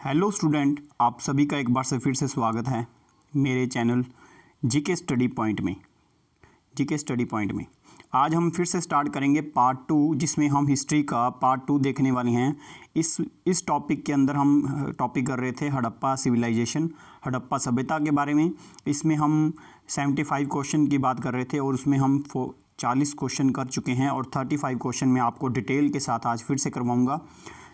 Hello student, आप सभी का एक बार से फिर से स्वागत है मेरे चैनल जीके स्टडी पॉइंट में। आज हम फिर से स्टार्ट करेंगे पार्ट 2, जिसमें हम हिस्ट्री का पार्ट 2 देखने वाले हैं। इस टॉपिक के अंदर हम टॉपिक कर रहे थे हड़प्पा सिविलाइजेशन, हड़प्पा सभ्यता के बारे में। इसमें हम 75 क्वेश्चन की बात कर रहे थे और उसमें हम 40 क्वेश्चन कर चुके हैं और 35 क्वेश्चन मैं आपको डिटेल के साथ आज फिर से करवाऊँगा।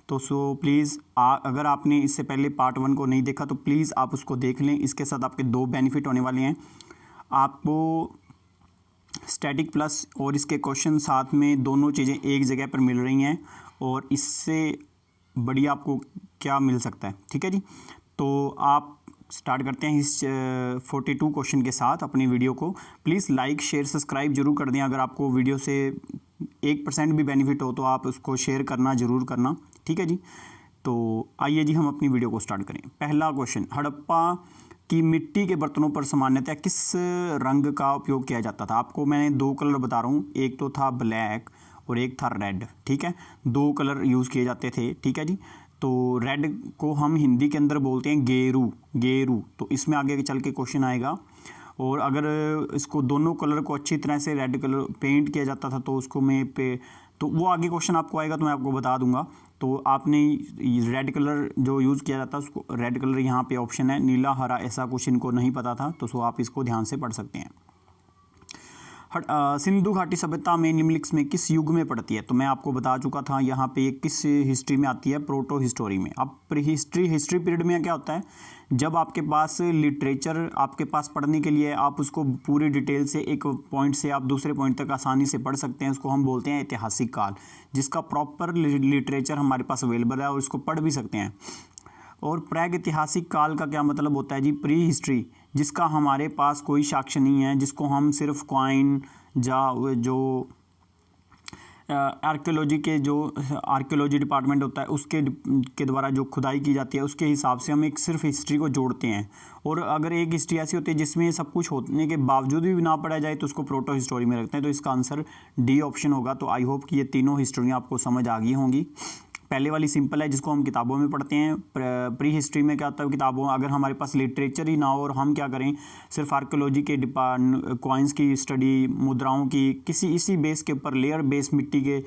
तो प्लीज़ अगर आपने इससे पहले पार्ट 1 को नहीं देखा तो प्लीज़ आप उसको देख लें। इसके साथ आपके 2 बेनिफिट होने वाले हैं। आपको स्टैटिक प्लस और इसके क्वेश्चन साथ में दोनों चीज़ें एक जगह पर मिल रही हैं और इससे बढ़िया आपको क्या मिल सकता है। ठीक है जी, तो आप स्टार्ट करते हैं इस 42 क्वेश्चन के साथ अपनी वीडियो को। प्लीज़ लाइक शेयर सब्सक्राइब जरूर कर दें। अगर आपको वीडियो से 1% भी बेनिफिट हो तो आप उसको शेयर करना ज़रूर करना। ठीक है जी, तो आइए जी हम अपनी वीडियो को स्टार्ट करें। पहला क्वेश्चन, हड़प्पा की मिट्टी के बर्तनों पर सामान्यतः किस रंग का उपयोग किया जाता था? आपको मैं 2 कलर बता रहा हूँ, एक तो था ब्लैक और एक था रेड। ठीक है, 2 कलर यूज़ किए जाते थे। ठीक है जी, तो रेड को हम हिंदी के अंदर बोलते हैं गेरू। तो इसमें आगे चल के क्वेश्चन आएगा। और अगर इसको दोनों कलर को अच्छी तरह से रेड कलर पेंट किया जाता था तो उसको तो वो आगे क्वेश्चन आपको आएगा तो मैं आपको बता दूंगा। तो आपने रेड कलर जो यूज़ किया जाता है उसको, रेड कलर यहाँ पे ऑप्शन है, नीला हरा ऐसा कुछ इनको नहीं पता था तो आप इसको ध्यान से पढ़ सकते हैं। सिंधु घाटी सभ्यता में निम्नलिखित में किस युग में पड़ती है? तो मैं आपको बता चुका था यहाँ पे किस हिस्ट्री में आती है, प्रोटो हिस्टोरी में। अब हिस्ट्री पीरियड में क्या होता है, जब आपके पास लिटरेचर आपके पास पढ़ने के लिए आप उसको पूरी डिटेल से एक पॉइंट से आप दूसरे पॉइंट तक आसानी से पढ़ सकते हैं, उसको हम बोलते हैं ऐतिहासिक काल, जिसका प्रॉपर लिटरेचर हमारे पास अवेलेबल है और उसको पढ़ भी सकते हैं। और प्रागैतिहासिक काल का क्या मतलब होता है जी? प्री हिस्ट्री, जिसका हमारे पास कोई साक्ष्य नहीं है, जिसको हम सिर्फ कॉइन जो आर्कियोलॉजी डिपार्टमेंट होता है उसके द्वारा जो खुदाई की जाती है उसके हिसाब से हम एक सिर्फ हिस्ट्री को जोड़ते हैं। और अगर एक हिस्ट्री ऐसी होती है जिसमें सब कुछ होने के बावजूद भी ना पढ़ा जाए तो उसको प्रोटो हिस्टोरी में रखते हैं। तो इसका आंसर डी ऑप्शन होगा। तो आई होप कि ये तीनों हिस्ट्रियाँ आपको समझ आ गई होंगी। पहले वाली सिंपल है, जिसको हम किताबों में पढ़ते हैं। प्री हिस्ट्री में क्या होता है, किताबों अगर हमारे पास लिटरेचर ही ना हो और हम क्या करें, सिर्फ आर्कियोलॉजी के कॉइन्स की स्टडी, मुद्राओं की इसी बेस के ऊपर, लेयर बेस मिट्टी के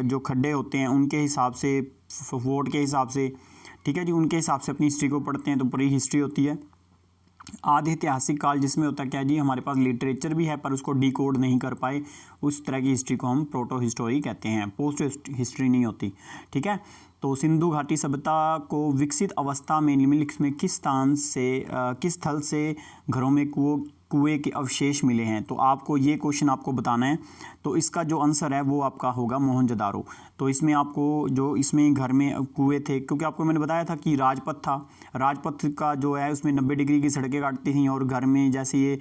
जो खड्डे होते हैं उनके हिसाब से, वोट के हिसाब से, ठीक है जी, उनके हिसाब से अपनी हिस्ट्री को पढ़ते हैं तो प्री हिस्ट्री होती है। आधि ऐतिहासिक काल, जिसमें होता क्या जी, हमारे पास लिटरेचर भी है पर उसको डिकोड नहीं कर पाए, उस तरह की हिस्ट्री को हम प्रोटो हिस्टोरी कहते हैं, पोस्ट हिस्ट्री नहीं होती। ठीक है, तो सिंधु घाटी सभ्यता को विकसित अवस्था में निम्नलिखित में किस स्थल से घरों में कुएं के अवशेष मिले हैं? तो आपको ये क्वेश्चन आपको बताना है। तो इसका जो आंसर है वो आपका होगा मोहनजोदारो। तो इसमें आपको जो इसमें घर में कुएं थे, क्योंकि आपको मैंने बताया था कि राजपथ था, राजपथ का जो है उसमें 90 डिग्री की सड़कें काटती थी और घर में जैसे ये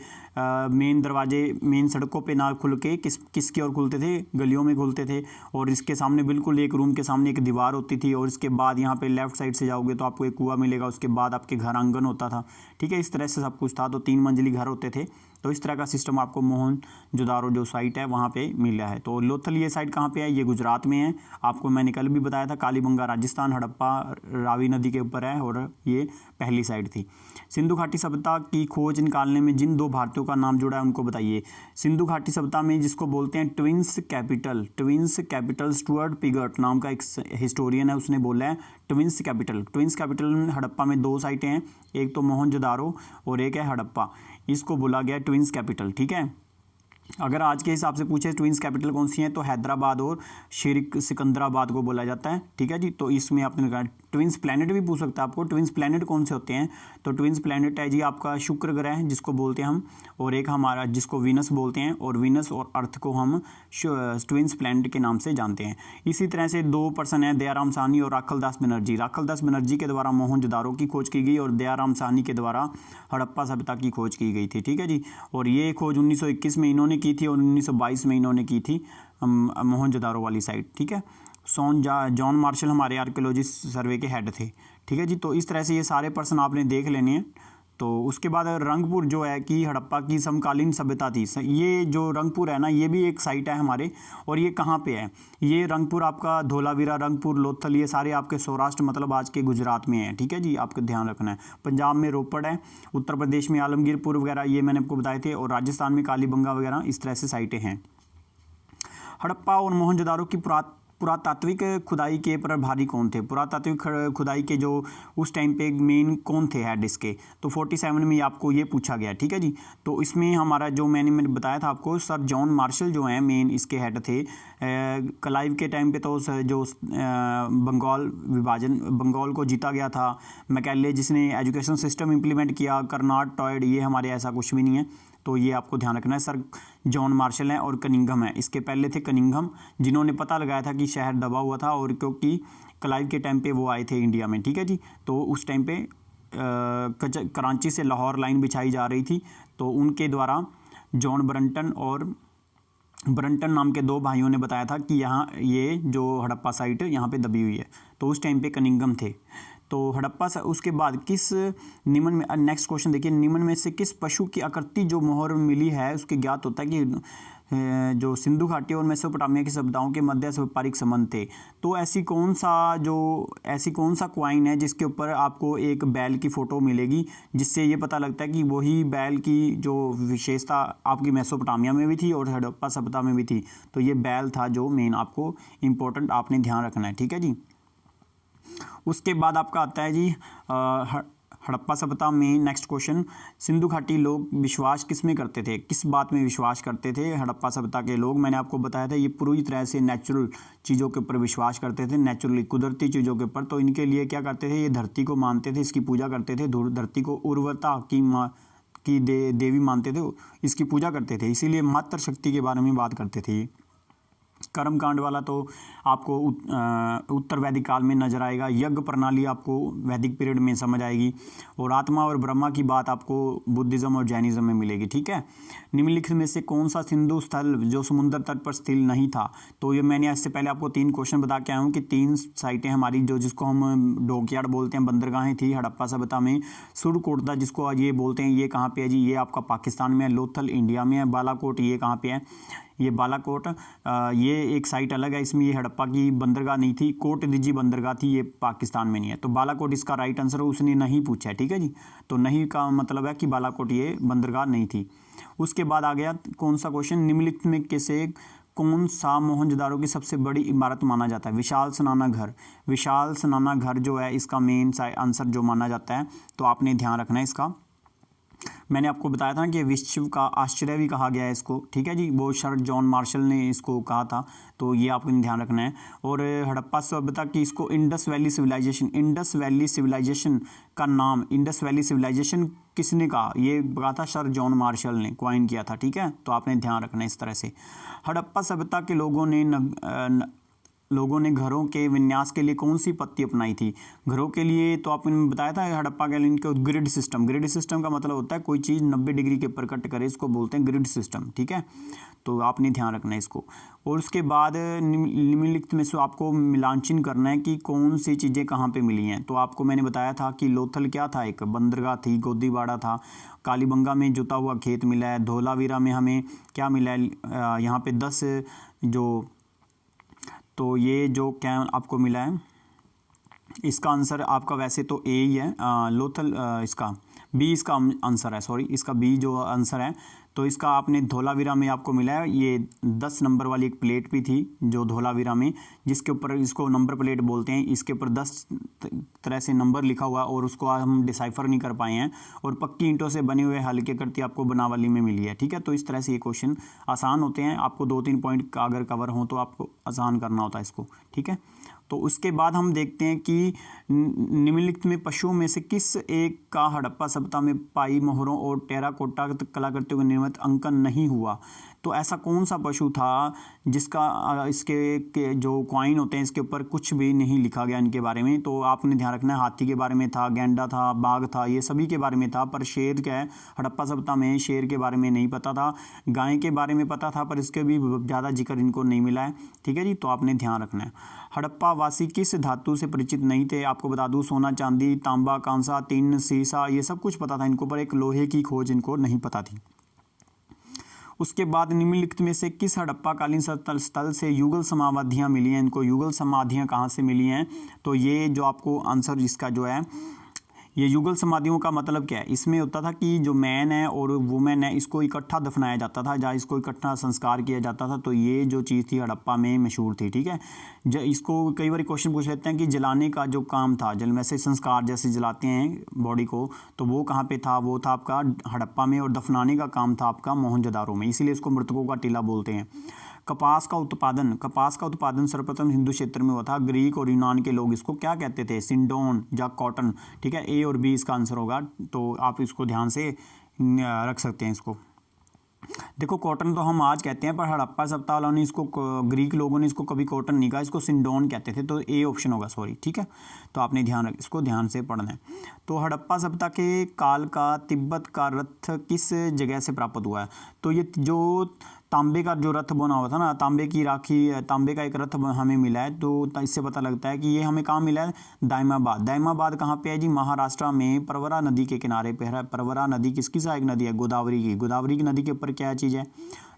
मेन दरवाजे मेन सड़कों पे ना खुल के किसकी ओर खुलते थे, गलियों में खुलते थे। और इसके सामने बिल्कुल एक रूम के सामने एक दीवार होती थी और इसके बाद यहाँ पे लेफ्ट साइड से जाओगे तो आपको एक कुआं मिलेगा, उसके बाद आपके घर आंगन होता था। ठीक है, इस तरह से सब कुछ था। तो 3 मंजिली घर होते थे। तो इस तरह का सिस्टम आपको मोहनजोदारो जो साइट है वहाँ पे मिला है। तो लोथल ये साइट कहाँ पे है? ये गुजरात में है। आपको मैंने कल भी बताया था, कालीबंगा राजस्थान, हड़प्पा रावी नदी के ऊपर है और ये पहली साइट थी। सिंधु घाटी सभ्यता की खोज निकालने में जिन 2 भारतीयों का नाम जुड़ा है उनको बताइए। सिंधु घाटी सभ्यता में जिसको बोलते हैं ट्विंस कैपिटल, स्टुअर्ट पिगट नाम का एक हिस्टोरियन है, उसने बोला है ट्विंस कैपिटल हड़प्पा में 2 साइटें हैं, एक तो मोहनजोदारो और एक है हड़प्पा, इसको बोला गया ट्विंस कैपिटल। ठीक है, अगर आज के हिसाब से पूछे ट्विंस कैपिटल कौन सी है तो हैदराबाद और सिकंदराबाद को बोला जाता है। ठीक है जी, तो इसमें आपने कहा ट्विंस प्लैनेट भी पूछ सकता है आपको, ट्विंस प्लैनेट कौन से होते हैं? तो ट्विंस प्लैनेट है जी आपका शुक्र ग्रह जिसको बोलते हैं हम, और एक हमारा जिसको वीनस बोलते हैं, और वीनस और अर्थ को हम ट्विंस प्लैनेट के नाम से जानते हैं। इसी तरह से 2 पर्सन हैं, दयाराम साहनी और राखलदास बनर्जी के द्वारा मोहनजोदारो की खोज की गई और दयाराम साहनी के द्वारा हड़प्पा सभ्यता की खोज की गई थी। ठीक है जी, और ये खोज 1921 में इन्होंने की थी और 1922 में इन्होंने की थी मोहनजोदारो वाली साइट। ठीक है, जॉन मार्शल हमारे आर्कियोलॉजी सर्वे के हेड थे। ठीक है जी, तो इस तरह से ये सारे पर्सन आपने देख लेने हैं। तो उसके बाद रंगपुर जो है कि हड़प्पा की समकालीन सभ्यता थी। ये जो रंगपुर है ना, ये भी एक साइट है हमारे, और ये कहाँ पे है? ये रंगपुर आपका धोलावीरा, रंगपुर, लोथल, ये सारे आपके सौराष्ट्र मतलब आज के गुजरात में है। ठीक है जी, आपको ध्यान रखना है। पंजाब में रोपड़ है, उत्तर प्रदेश में आलमगीरपुर वगैरह ये मैंने आपको बताए थे, और राजस्थान में कालीबंगा वगैरह इस तरह से साइटें हैं। हड़प्पा और मोहनजोदारो की पुरातात्विक खुदाई के प्रभारी कौन थे? पुरातात्विक खुदाई के जो उस टाइम पे मेन कौन थे हेड इसके? तो 47 में आपको ये पूछा गया। ठीक है जी, तो इसमें हमारा जो मैंने बताया था आपको, सर जॉन मार्शल जो हैं मेन इसके हेड थे। क्लाइव के टाइम पे तो जो बंगाल को जीता गया था। मैकेले जिसने एजुकेशन सिस्टम इम्प्लीमेंट किया, कर्नाट टॉयड, ये हमारे ऐसा कुछ भी नहीं है, तो ये आपको ध्यान रखना है। सर जॉन मार्शल हैं, और कनिंघम है, इसके पहले थे कनिंघम, जिन्होंने पता लगाया था कि शहर दबा हुआ था, और क्योंकि क्लाइव के टाइम पे वो आए थे इंडिया में। ठीक है जी, तो उस टाइम पे कराची से लाहौर लाइन बिछाई जा रही थी, तो उनके द्वारा जॉन ब्रंटन नाम के दो भाइयों ने बताया था कि यहाँ ये जो हड़प्पा साइट यहाँ पे दबी हुई है, तो उस टाइम पे कनिंघम थे। तो हड़प्पा से उसके बाद किस निम्न में, नेक्स्ट क्वेश्चन देखिए, निम्न में से किस पशु की आकृति जो मोहर मिली है उसके ज्ञात होता है कि जो सिंधु घाटी और मेसोपोटामिया की सभ्यताओं के मध्य व्यापारिक संबंध थे? तो ऐसी कौन सा क्वाइन है जिसके ऊपर आपको एक बैल की फ़ोटो मिलेगी, जिससे ये पता लगता है कि वही बैल की जो विशेषता आपकी मेसोपोटामिया में भी थी और हड़प्पा सभ्यता में भी थी। तो ये बैल था जो मेन आपको इम्पोर्टेंट आपने ध्यान रखना है। ठीक है जी, उसके बाद आपका आता है जी हड़प्पा सभ्यता में नेक्स्ट क्वेश्चन, सिंधु घाटी लोग विश्वास किस में करते थे? किस बात में विश्वास करते थे हड़प्पा सभ्यता के लोग? मैंने आपको बताया था ये पूरी तरह से नेचुरल चीज़ों के ऊपर विश्वास करते थे, नेचुरली कुदरती चीज़ों के ऊपर। तो इनके लिए क्या करते थे, ये धरती को मानते थे, इसकी पूजा करते थे, धरती को उर्वरता की देवी मानते थे, इसकी पूजा करते थे, इसीलिए मातृ शक्ति के बारे में बात करते थे। ये कर्मकांड वाला तो आपको उत्तर वैदिक काल में नजर आएगा। यज्ञ प्रणाली आपको वैदिक पीरियड में समझ आएगी, और आत्मा और ब्रह्मा की बात आपको बुद्धिज्म और जैनिज्म में मिलेगी। ठीक है, निम्नलिखित में से कौन सा सिंधु स्थल जो समुद्र तट पर स्थित नहीं था? तो ये मैंने इससे पहले आपको 3 क्वेश्चन बता के आया हूँ कि 3 साइटें हमारी जो जिसको हम डॉकयार्ड बोलते हैं, बंदरगाहें थी हड़प्पा सभ्यता में। सुरकोटदा जिसको आज ये बोलते हैं, ये कहाँ पे है जी? ये आपका पाकिस्तान में है। लोथल इंडिया में है। बालाकोट ये कहाँ पे है? ये बालाकोट, ये एक साइट अलग है, इसमें ये हड़प्पा की बंदरगाह नहीं थी। कोट दिजी बंदरगाह थी, ये पाकिस्तान में नहीं है। तो बालाकोट इसका राइट आंसर है, उसने नहीं पूछा है। ठीक है जी, तो नहीं का मतलब है कि बालाकोट ये बंदरगाह नहीं थी। उसके बाद आ गया कौन सा क्वेश्चन, निम्नलिखित में कैसे कौन सा मोहनजोदारो की सबसे बड़ी इमारत माना जाता है? विशाल स्नाना घर। विशाल स्नाना घर जो है इसका मेन आंसर जो माना जाता है, तो आपने ध्यान रखना है इसका। मैंने आपको बताया था कि विश्व का आश्चर्य भी कहा गया है इसको। ठीक है जी, वो सर जॉन मार्शल ने इसको कहा था, तो ये आपको ध्यान रखना है। और हड़प्पा सभ्यता की इसको इंडस वैली सिविलाइजेशन का नाम, इंडस वैली सिविलाइजेशन किसने कहा? ये कहा था सर जॉन मार्शल ने, क्वाइन किया था। ठीक है, तो आपने ध्यान रखना है इस तरह से। हड़प्पा सभ्यता के लोगों ने घरों के विन्यास के लिए कौन सी पद्धति अपनाई थी? घरों के लिए तो आपने बताया था हड़प्पा के लिए इनको ग्रिड सिस्टम का मतलब होता है कोई चीज़ 90 डिग्री के ऊपर कट करे, इसको बोलते हैं ग्रिड सिस्टम। ठीक है, तो आपने ध्यान रखना है इसको। और उसके बाद निम्नलिखित में से आपको मिलांचन करना है कि कौन सी चीज़ें कहाँ पे मिली हैं। तो आपको मैंने बताया था कि लोथल क्या था, एक बंदरगाह थी, गोदीबाड़ा था। कालीबंगा में जुता हुआ खेत मिला है। धोलावीरा में हमें क्या मिला है, यहाँ पे 10 जो, तो ये जो क्या आपको मिला है, इसका आंसर आपका वैसे तो ए ही है, लोथल, इसका बी इसका आंसर है, सॉरी इसका बी जो आंसर है। तो इसका आपने धोलावीरा में आपको मिला है, ये 10 नंबर वाली एक प्लेट भी थी जो धोलावीरा में, जिसके ऊपर इसको नंबर प्लेट बोलते हैं। इसके ऊपर 10 तरह से नंबर लिखा हुआ, और उसको हम डिसाइफर नहीं कर पाए हैं, और पक्की ईंटों से बने हुए हल्के करती आपको बनावली में मिली है। ठीक है, तो इस तरह से ये क्वेश्चन आसान होते हैं, आपको 2-3 पॉइंट अगर कवर हो तो आपको आसान करना होता है इसको। ठीक है, तो उसके बाद हम देखते हैं कि निम्नलिखित में पशुओं में से किस एक का हड़प्पा सभ्यता में पाई मोहरों और टेराकोटा कलाकृतियों का निर्मित अंकन नहीं हुआ? तो ऐसा कौन सा पशु था जिसका इसके जो कॉइन होते हैं इसके ऊपर कुछ भी नहीं लिखा गया इनके बारे में। तो आपने ध्यान रखना है, हाथी के बारे में था, गैंडा था, बाघ था, ये सभी के बारे में था, पर शेर क्या है, हड़प्पा सभ्यता में शेर के बारे में नहीं पता था। गाय के बारे में पता था पर इसके भी ज़्यादा जिक्र इनको नहीं मिला है, ठीक है जी। तो आपने ध्यान रखना है। हड़प्पा वासी किस धातु से परिचित नहीं थे? आपको बता दूं, सोना, चांदी, तांबा, कांसा, टिन, सीसा, ये सब कुछ पता था इनको, पर एक लोहे की खोज इनको नहीं पता थी। उसके बाद निम्नलिखित में से किस हड़प्पा कालीन स्थल से युगल समाधियाँ मिली हैं? इनको युगल समाधियाँ कहाँ से मिली हैं? तो ये जो आपको आंसर इसका जो है, ये युगल समाधियों का मतलब क्या है, इसमें होता था कि जो मैन है और वुमेन है इसको इकट्ठा दफनाया जाता था, जहाँ इसको इकट्ठा संस्कार किया जाता था। तो ये जो चीज़ थी हड़प्पा में मशहूर थी, ठीक है। इसको कई बार क्वेश्चन पूछ लेते हैं कि जलाने का जो काम था, जल में से संस्कार जैसे जलाते हैं बॉडी को, तो वो कहाँ पे था? वो था आपका हड़प्पा में, और दफनाने का काम था आपका मोहनजोदारो में, इसीलिए इसको मृतकों का टीला बोलते हैं। कपास का उत्पादन सर्वप्रथम हिंदू क्षेत्र में हुआ था। ग्रीक और यूनान के लोग इसको क्या कहते थे? सिंडोन या कॉटन, ठीक है। ए और बी इसका आंसर होगा, तो आप इसको ध्यान से रख सकते हैं इसको। देखो कॉटन तो हम आज कहते हैं, पर हड़प्पा सभ्यता वालों ने इसको, ग्रीक लोगों ने इसको कभी कॉटन नहीं कहा, इसको सिंडोन कहते थे। तो ए ऑप्शन होगा, सॉरी, ठीक है। तो आपने इसको ध्यान से पढ़ना है। तो हड़प्पा सभ्यता के काल का तिब्बत का रथ किस जगह से प्राप्त हुआ है? तो ये जो तांबे का जो रथ बना हुआ था ना, तांबे की राखी, तांबे का एक रथ हमें मिला है, तो इससे पता लगता है कि ये हमें कहाँ मिला है? दाइमाबाद कहाँ पे है जी? महाराष्ट्र में प्रवरा नदी के किनारे पे है। प्रवरा नदी किसकी सहायक नदी है? गोदावरी की नदी के ऊपर क्या चीज़ है?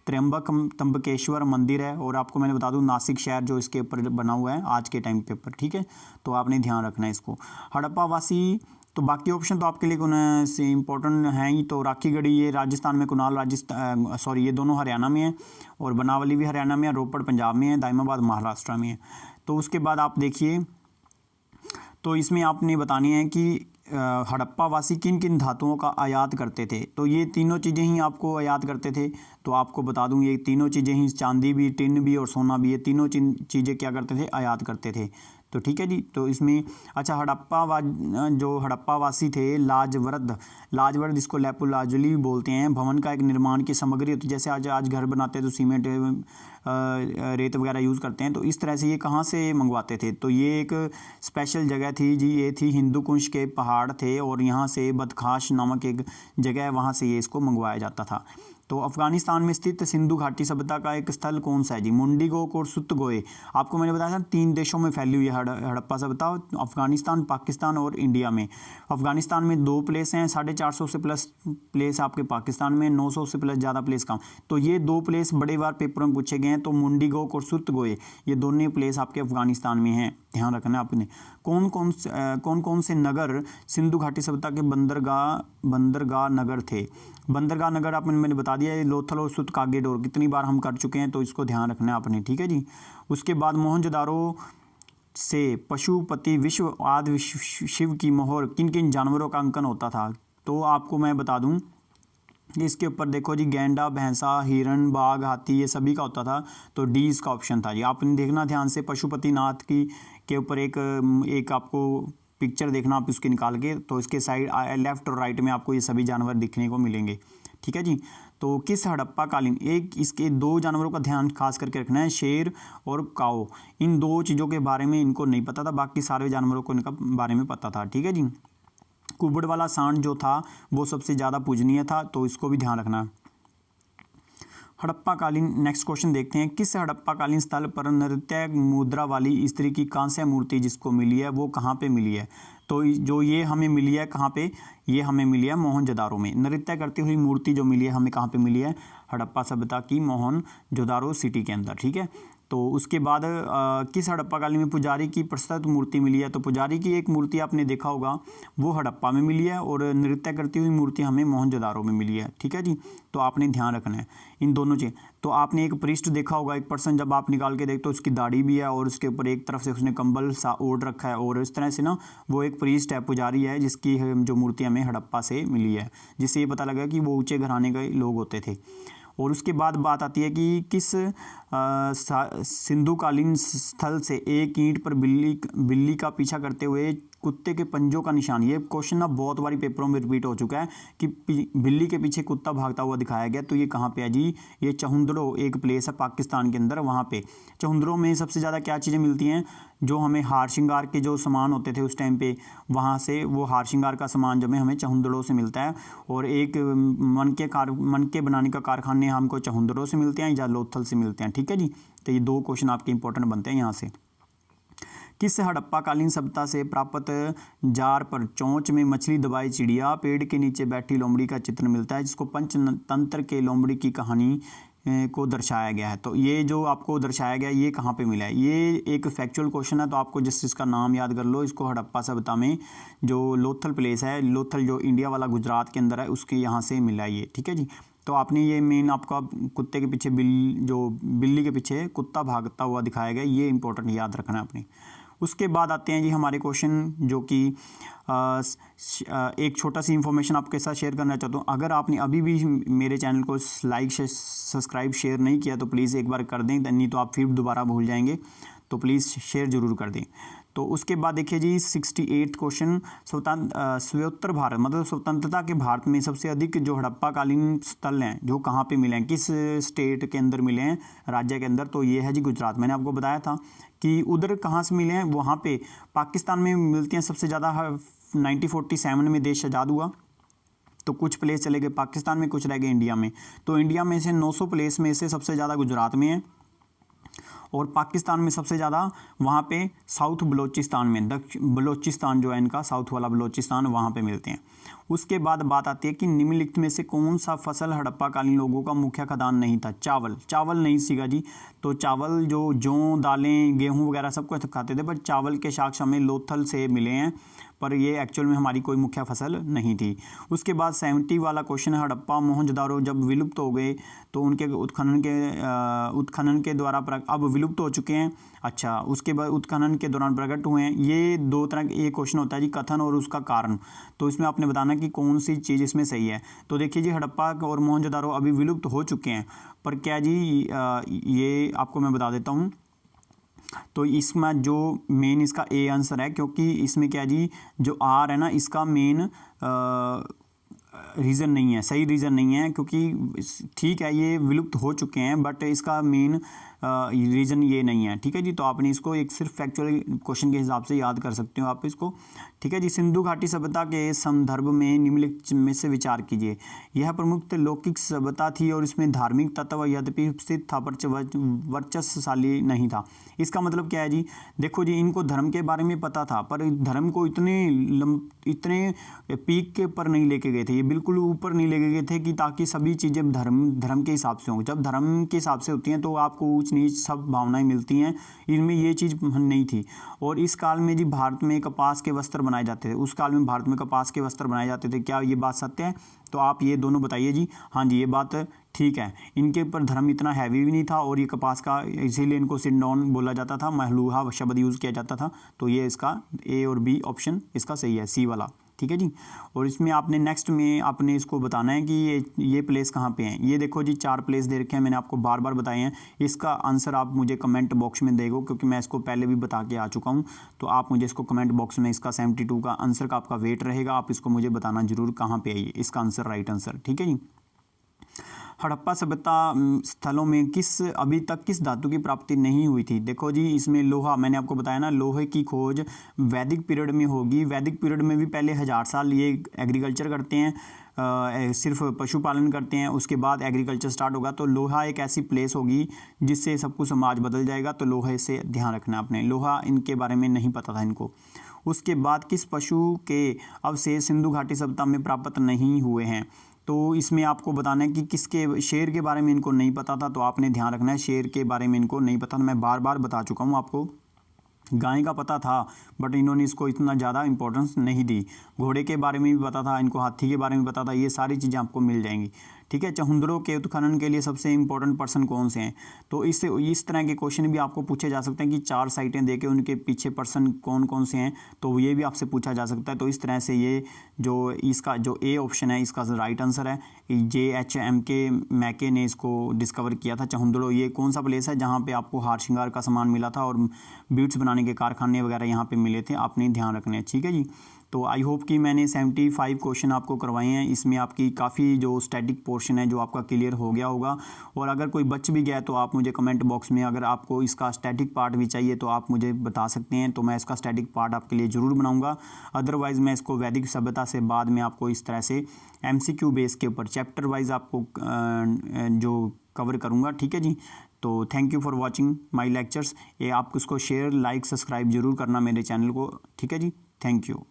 त्र्यंबकेश्वर मंदिर है। और आपको मैंने बता दूं नासिक शहर जो इसके ऊपर बना हुआ है आज के टाइम पे ऊपर, ठीक है। तो आपने ध्यान रखना है इसको। हड़प्पा वासी, तो बाकी ऑप्शन तो आपके लिए से इम्पोर्टेंट हैं ही। तो राखीगढ़ी ये राजस्थान में, कुनाल ये दोनों हरियाणा में है, और बनावली भी हरियाणा में है, रोपड़ पंजाब में है, दाइमाबाद महाराष्ट्र में है। तो उसके बाद आप देखिए, तो इसमें आपने बतानी है कि हड़प्पा वासी किन किन धातुओं का आयात करते थे? तो ये तीनों चीज़ें ही आपको आयात करते थे। तो आपको बता दूं ये तीनों चीज़ें ही, चांदी भी, टिन भी और सोना भी, ये तीनों चीज़ें क्या करते थे? आयात करते थे। तो ठीक है जी। तो इसमें अच्छा, जो हड़प्पावासी थे, लाजवर्द इसको लैपुलाजुली भी बोलते हैं। भवन का एक निर्माण की सामग्री होती है, जैसे आज घर बनाते हैं तो सीमेंट, रेत वगैरह यूज़ करते हैं, तो इस तरह से ये कहाँ से मंगवाते थे? तो ये एक स्पेशल जगह थी जी, ये थी हिंदू कुश के पहाड़ थे, और यहाँ से बदखाश नामक एक जगह है, वहाँ से ये इसको मंगवाया जाता था। तो अफगानिस्तान में स्थित सिंधु घाटी सभ्यता का एक स्थल कौन सा है जी? मुंडीगोक और सुत्तगोए। आपको मैंने बताया था 3 देशों में फैली हुई है हड़प्पा सभ्यता, अफगानिस्तान, पाकिस्तान और इंडिया में। अफगानिस्तान में 2 प्लेस हैं, 450 से प्लस प्लेस आपके पाकिस्तान में, 900 से प्लस ज़्यादा प्लेस कम। तो ये 2 प्लेस बड़े बार पेपर में पूछे गए हैं। तो मुंडीगोक और सुत्तगोए, ये दोनों प्लेस आपके अफगानिस्तान में हैं, ध्यान रखना आपने। कौन कौन से नगर सिंधु घाटी सभ्यता के बंदरगाह नगर थे? बंदरगाह नगर आपने मैंने बता दिया, लोथल और सुत कागेडोर कितनी बार हम कर चुके हैं, तो इसको ध्यान रखना है आपने, ठीक है जी। उसके बाद मोहनजोदारो से पशुपति विश्व आदि शिव की मोहर किन किन जानवरों का अंकन होता था? तो आपको मैं बता दूं, इसके ऊपर देखो जी, गैंडा, भैंसा, हिरण, बाघ, हाथी, ये सभी का होता था। तो डी इसका ऑप्शन था जी। आपने देखना ध्यान से, पशुपतिनाथ के ऊपर एक आपको पिक्चर देखना आप उसके निकाल के, तो इसके साइड लेफ्ट और राइट में आपको ये सभी जानवर दिखने को मिलेंगे, ठीक है जी। तो किस हड़प्पा कालीन, इसके 2 जानवरों का ध्यान खास करके रखना है, शेर और काऊ। इन 2 चीज़ों के बारे में इनको नहीं पता था, बाकी सारे जानवरों को इनका बारे में पता था, ठीक है जी। कुबड़ वाला सांड जो था वो सबसे ज़्यादा पूजनीय था, तो इसको भी ध्यान रखना। हड़प्पा कालीन, नेक्स्ट क्वेश्चन देखते हैं। किस हड़प्पा कालीन स्थल पर नृत्य मुद्रा वाली स्त्री की कांस्य मूर्ति जिसको मिली है वो कहाँ पे मिली है? तो जो ये हमें मिली है कहाँ पे? ये हमें मिली है मोहनजोदारो में। नृत्य करती हुई मूर्ति जो मिली है हमें कहाँ पे मिली है? हड़प्पा सभ्यता की मोहनजोदारो सिटी के अंदर, ठीक है। तो उसके बाद किस हड़प्पा कालीन में पुजारी की प्रस्तुत मूर्ति मिली है? तो पुजारी की एक मूर्ति आपने देखा होगा वो हड़प्पा में मिली है, और नृत्य करती हुई मूर्ति हमें मोहनजोदारो में मिली है, ठीक है जी। तो आपने ध्यान रखना है इन दोनों चीज़। तो आपने एक प्रीस्ट देखा होगा, एक पर्सन जब आप निकाल के देखते हो उसकी दाढ़ी भी है, और उसके ऊपर एक तरफ से उसने कंबल सा ओढ़ रखा है, और इस तरह से ना वो एक प्रीस्ट है, पुजारी है, जिसकी जो मूर्ति हमें हड़प्पा से मिली है, जिससे ये पता लगा कि वो ऊंचे घराने के लोग होते थे। और उसके बाद बात आती है कि किस सिंधु कालीन स्थल से एक ईंट पर बिल्ली का पीछा करते हुए कुत्ते के पंजों का निशान। ये क्वेश्चन ना बहुत बारी पेपरों में रिपीट हो चुका है कि बिल्ली के पीछे कुत्ता भागता हुआ दिखाया गया। तो ये कहाँ पे है जी, ये चहुंदड़ो एक प्लेस है पाकिस्तान के अंदर, वहाँ पे चहुंदड़ो में सबसे ज़्यादा क्या चीज़ें मिलती हैं, जो हमें हार श्रृंगार के जो सामान होते थे उस टाइम पे, वहाँ से वो हार श्रृंगार का सामान जो हमें चहुंदड़ो से मिलता है। और एक मन के बनाने का कारखाने हमको चहुंदड़ो से मिलते हैं या लोथल से मिलते हैं। ठीक है जी, तो ये 2 क्वेश्चन आपके इंपॉर्टेंट बनते हैं यहाँ से। किस हड़प्पाकालीन सभ्यता से प्राप्त जार पर चोंच में मछली दबाई चिड़िया पेड़ के नीचे बैठी लोमड़ी का चित्र मिलता है, जिसको पंचतंत्र के लोमड़ी की कहानी को दर्शाया गया है। तो ये जो आपको दर्शाया गया ये कहाँ पे मिला है, ये एक फैक्चुअल क्वेश्चन है। तो आपको जस्ट इसका नाम याद कर लो। इसको हड़प्पा सभ्यता में जो लोथल प्लेस है, लोथल जो इंडिया वाला गुजरात के अंदर है, उसके यहाँ से मिला है ये। ठीक है जी, तो आपने ये मेन आपका कुत्ते के पीछे बिल्ली के पीछे कुत्ता भागता हुआ दिखाया गया, ये इंपॉर्टेंट याद रखना है आपने। उसके बाद आते हैं जी हमारे क्वेश्चन, जो कि एक छोटा सी इन्फॉर्मेशन आपके साथ शेयर करना चाहता हूँ। अगर आपने अभी भी मेरे चैनल को लाइक सब्सक्राइब शेयर नहीं किया तो प्लीज़ एक बार कर दें, नहीं तो आप फिर दोबारा भूल जाएंगे। तो प्लीज़ शेयर ज़रूर कर दें। तो उसके बाद देखिए जी 68 क्वेश्चन, स्वतंत्र भारत मतलब स्वतंत्रता के भारत में सबसे अधिक जो हड़प्पाकालीन स्थल हैं जो कहाँ पे मिले हैं, किस स्टेट के अंदर मिले हैं, राज्य के अंदर, तो ये है जी गुजरात। मैंने आपको बताया था कि उधर कहाँ से मिले हैं, वहाँ पे पाकिस्तान में मिलती हैं सबसे ज़्यादा। 1947 में देश आज़ाद हुआ तो कुछ प्लेस चले गए पाकिस्तान में, कुछ रह गए इंडिया में। तो इंडिया में से 900 प्लेस में से सबसे ज़्यादा गुजरात में है, और पाकिस्तान में सबसे ज़्यादा वहाँ पे साउथ बलोचिस्तान में, बलोचिस्तान जो है इनका साउथ वाला बलोचिस्तान, वहाँ पे मिलते हैं। उसके बाद बात आती है कि निम्नलिखित में से कौन सा फसल हड़प्पाकालीन लोगों का मुख्य खाद्यान्न नहीं था। चावल नहीं सीखा जी। तो चावल जो जौ दालें गेहूँ वगैरह सब कुछ खाते थे, पर चावल के साक्ष्य हमें लोथल से मिले हैं, पर ये एक्चुअल में हमारी कोई मुख्य फसल नहीं थी। उसके बाद 70 वाला क्वेश्चन है, हड़प्पा मोहनजोदारो जब विलुप्त हो गए तो उनके उत्खनन के द्वारा अब विलुप्त हो चुके हैं। अच्छा, उसके बाद उत्खनन के दौरान प्रकट हुए हैं। ये 2 तरह का एक क्वेश्चन होता है जी, कथन और उसका कारण। तो इसमें आपने बताना कि कौन सी चीज़ इसमें सही है। तो देखिए जी, हड़प्पा और मोहनजोदारो अभी विलुप्त हो चुके हैं, पर क्या जी ये आपको मैं बता देता हूँ। तो इसमें जो मेन इसका ए आंसर है, क्योंकि इसमें क्या जी जो आर है ना, इसका मेन रीज़न नहीं है, सही रीज़न नहीं है, क्योंकि ठीक है ये विलुप्त हो चुके हैं, बट इसका मेन रीज़न ये नहीं है। ठीक है जी, तो आपने इसको एक सिर्फ फैक्चुअल क्वेश्चन के हिसाब से याद कर सकते हो आप इसको। ठीक है जी, सिंधु घाटी सभ्यता के संदर्भ में निम्नलिखित में से विचार कीजिए। यह प्रमुख लौकिक सभ्यता थी और इसमें धार्मिक तत्व यद्यपि स्थित था पर वर्चस्वशाली नहीं था। इसका मतलब क्या है जी, देखो जी, इनको धर्म के बारे में पता था, पर धर्म को इतने पीक के ऊपर नहीं लेके गए थे, ये बिल्कुल ऊपर नहीं लेके गए थे कि ताकि सभी चीज़ें धर्म के हिसाब से हों। जब धर्म के हिसाब से होती हैं तो आपको ऊंच नीच सब भावनाएं मिलती हैं, इनमें ये चीज़ नहीं थी। और इस काल में जी भारत में कपास के वस्त्र बनाए जाते थे, उस काल में भारत में कपास के वस्त्र बनाए जाते थे। क्या ये बात सत्य है? तो आप ये दोनों बताइए जी। हाँ जी, ये बात ठीक है। इनके ऊपर धर्म इतना हैवी भी नहीं था, और ये कपास का इसीलिए इनको सिंडोन बोला जाता था, महलूहा शब्द यूज़ किया जाता था। तो ये इसका ए और बी ऑप्शन इसका सही है, सी वाला। ठीक है जी। और इसमें आपने नेक्स्ट में आपने इसको बताना है कि ये प्लेस कहाँ पे हैं। ये देखो जी 4 प्लेस दे रखे हैं, मैंने आपको बार बार बताए हैं। इसका आंसर आप मुझे कमेंट बॉक्स में देगो, क्योंकि मैं इसको पहले भी बता के आ चुका हूँ। तो आप मुझे इसको कमेंट बॉक्स में इसका 72 का आंसर का आपका वेट रहेगा, आप इसको मुझे बताना जरूर कहाँ पे है इसका आंसर, राइट आंसर। ठीक है जी। हड़प्पा सभ्यता स्थलों में अभी तक किस धातु की प्राप्ति नहीं हुई थी। देखो जी, इसमें लोहा, मैंने आपको बताया ना, लोहे की खोज वैदिक पीरियड में होगी। वैदिक पीरियड में भी पहले 1000 साल ये एग्रीकल्चर करते हैं, सिर्फ पशुपालन करते हैं, उसके बाद एग्रीकल्चर स्टार्ट होगा। तो लोहा एक ऐसी प्लेस होगी जिससे सब कुछ समाज बदल जाएगा। तो लोहे से ध्यान रखना आपने, लोहा इनके बारे में नहीं पता था इनको। उसके बाद किस पशु के अवशेष सिंधु घाटी सभ्यता में प्राप्त नहीं हुए हैं। तो इसमें आपको बताना है कि किसके, शेर के बारे में इनको नहीं पता था। तो आपने ध्यान रखना है, शेर के बारे में इनको नहीं पता था, मैं बार बार बता चुका हूँ आपको। गाय का पता था, बट इन्होंने इसको इतना ज़्यादा इंपॉर्टेंस नहीं दी। घोड़े के बारे में भी पता था इनको, हाथी के बारे में पता था, ये सारी चीज़ें आपको मिल जाएंगी। ठीक है। चहुंदड़ों के उत्खनन के लिए सबसे इंपॉर्टेंट पर्सन कौन से हैं, तो इस तरह के क्वेश्चन भी आपको पूछे जा सकते हैं कि 4 साइटें देके उनके पीछे पर्सन कौन कौन से हैं, तो ये भी आपसे पूछा जा सकता है। तो इस तरह से ये जो इसका जो ए ऑप्शन है इसका राइट आंसर है। JHMK मैके ने इसको डिस्कवर किया था। चहुंदड़ो ये कौन सा प्लेस है जहाँ पे आपको हार श्रृंगार का सामान मिला था और बीड्स बनाने के कारखाने वगैरह यहाँ पे मिले थे, आपने ध्यान रखने हैं, ठीक है जी। तो आई होप कि मैंने 75 क्वेश्चन आपको करवाए हैं, इसमें आपकी काफ़ी जो स्टैटिक पोर्शन है जो आपका क्लियर हो गया होगा। और अगर कोई बच भी गया तो आप मुझे कमेंट बॉक्स में, अगर आपको इसका स्टैटिक पार्ट भी चाहिए तो आप मुझे बता सकते हैं, तो मैं इसका स्टैटिक पार्ट आपके लिए ज़रूर बनाऊंगा। अदरवाइज़ मैं इसको वैदिक सभ्यता से बाद में आपको इस तरह से MCQ बेस के ऊपर चैप्टर वाइज आपको जो कवर करूँगा, ठीक है जी। तो thank you for watching my lectures. ये आप इसको शेयर, लाइक, सब्सक्राइब जरूर करना मेरे चैनल को, ठीक है जी। Thank you.